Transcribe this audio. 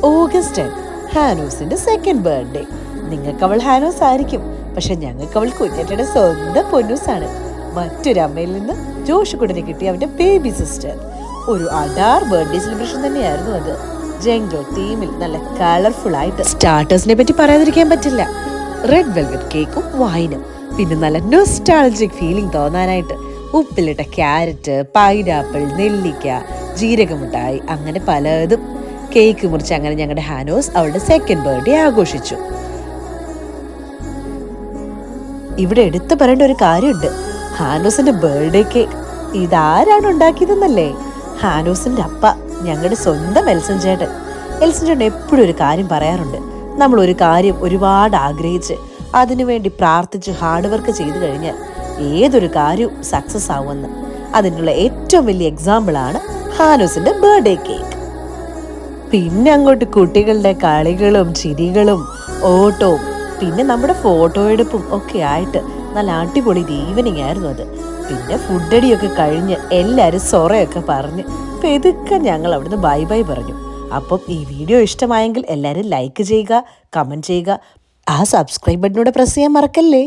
August 10 ഹാനൂസിന്റെ second birthday. നിങ്ങൾക്ക് അവൾ ഹാനൂസ് ആയിരിക്കും, പക്ഷെ ഞങ്ങൾക്ക് അവൾ കുഞ്ഞേറ്റയുടെ സ്വന്തം പൊന്നൂസാണ്. മറ്റൊരു അമ്മയിൽ നിന്ന് ജോഷുകുട്ടനെ കിട്ടിയ അവന്റെ ബേബി സിസ്റ്റർ. ഒരു അഡാർ ബർത്ത്ഡേ സെലിബ്രേഷൻ തന്നെയായിരുന്നു അത്. ജംഗിൾ തീമിൽ നല്ല കളർഫുൾ ആയിട്ട്. സ്റ്റാർട്ടേഴ്സിനെ പറ്റി പറയാതിരിക്കാൻ പറ്റില്ല. റെഡ് വെൽവെറ്റ് കേക്കും വൈനും, പിന്നെ നല്ല നൊസ്റ്റാൾജിക് ഫീലിംഗ് തോന്നാനായിട്ട് ഉപ്പിലിട്ട ക്യാരറ്റ്, പൈനാപ്പിൾ, നെല്ലിക്ക, ജീരകമിഠായി, അങ്ങനെ പലതും. കേക്ക് മുറിച്ച് അങ്ങനെ ഞങ്ങളുടെ ഹാനോസ് അവളുടെ സെക്കൻഡ് ബർത്ത്ഡേ ആഘോഷിച്ചു. ഇവിടെ എടുത്തു പറയേണ്ട ഒരു കാര്യമുണ്ട്. ഹാനോസിന്റെ ബർത്ത്ഡേ കേക്ക് ഇതാരാണ് ഉണ്ടാക്കിയതെന്നല്ലേ? ഹാനോസിന്റെ അപ്പ, ഞങ്ങളുടെ സ്വന്തം എൽസൺ ചേട്ടൻ. എൽസൺ ചേട്ടൻ എപ്പോഴും ഒരു കാര്യം പറയാറുണ്ട്. നമ്മൾ ഒരു കാര്യം ഒരുപാട് ആഗ്രഹിച്ച് അതിനുവേണ്ടി പ്രാർത്ഥിച്ച് ഹാർഡ് വർക്ക് ചെയ്തു കഴിഞ്ഞാൽ ഏതൊരു കാര്യവും സക്സസ് ആവുമെന്ന്. അതിനുള്ള ഏറ്റവും വലിയ എക്സാമ്പിളാണ് ഹാനോസിന്റെ ബർത്ത്ഡേ കേക്ക്. പിന്നെ അങ്ങോട്ട് കുട്ടികളുടെ കളികളും ചിരികളും ഓട്ടവും പിന്നെ നമ്മുടെ ഫോട്ടോ എടുപ്പും ഒക്കെ ആയിട്ട് നല്ല അടിപൊളി ഈവനിങ് ആയിരുന്നു അത്. പിന്നെ ഫുഡടിയൊക്കെ കഴിഞ്ഞ് എല്ലാവരും സൊറയൊക്കെ പറഞ്ഞ് പെതുക്കെ ഞങ്ങൾ അവിടുന്ന് ബൈ ബൈ പറഞ്ഞു. അപ്പം ഈ വീഡിയോ ഇഷ്ടമായെങ്കിൽ എല്ലാവരും ലൈക്ക് ചെയ്യുക, കമൻറ്റ് ചെയ്യുക, ആ സബ്സ്ക്രൈബ് ബട്ടനൂടെ പ്രസ് ചെയ്യാൻ മറക്കല്ലേ.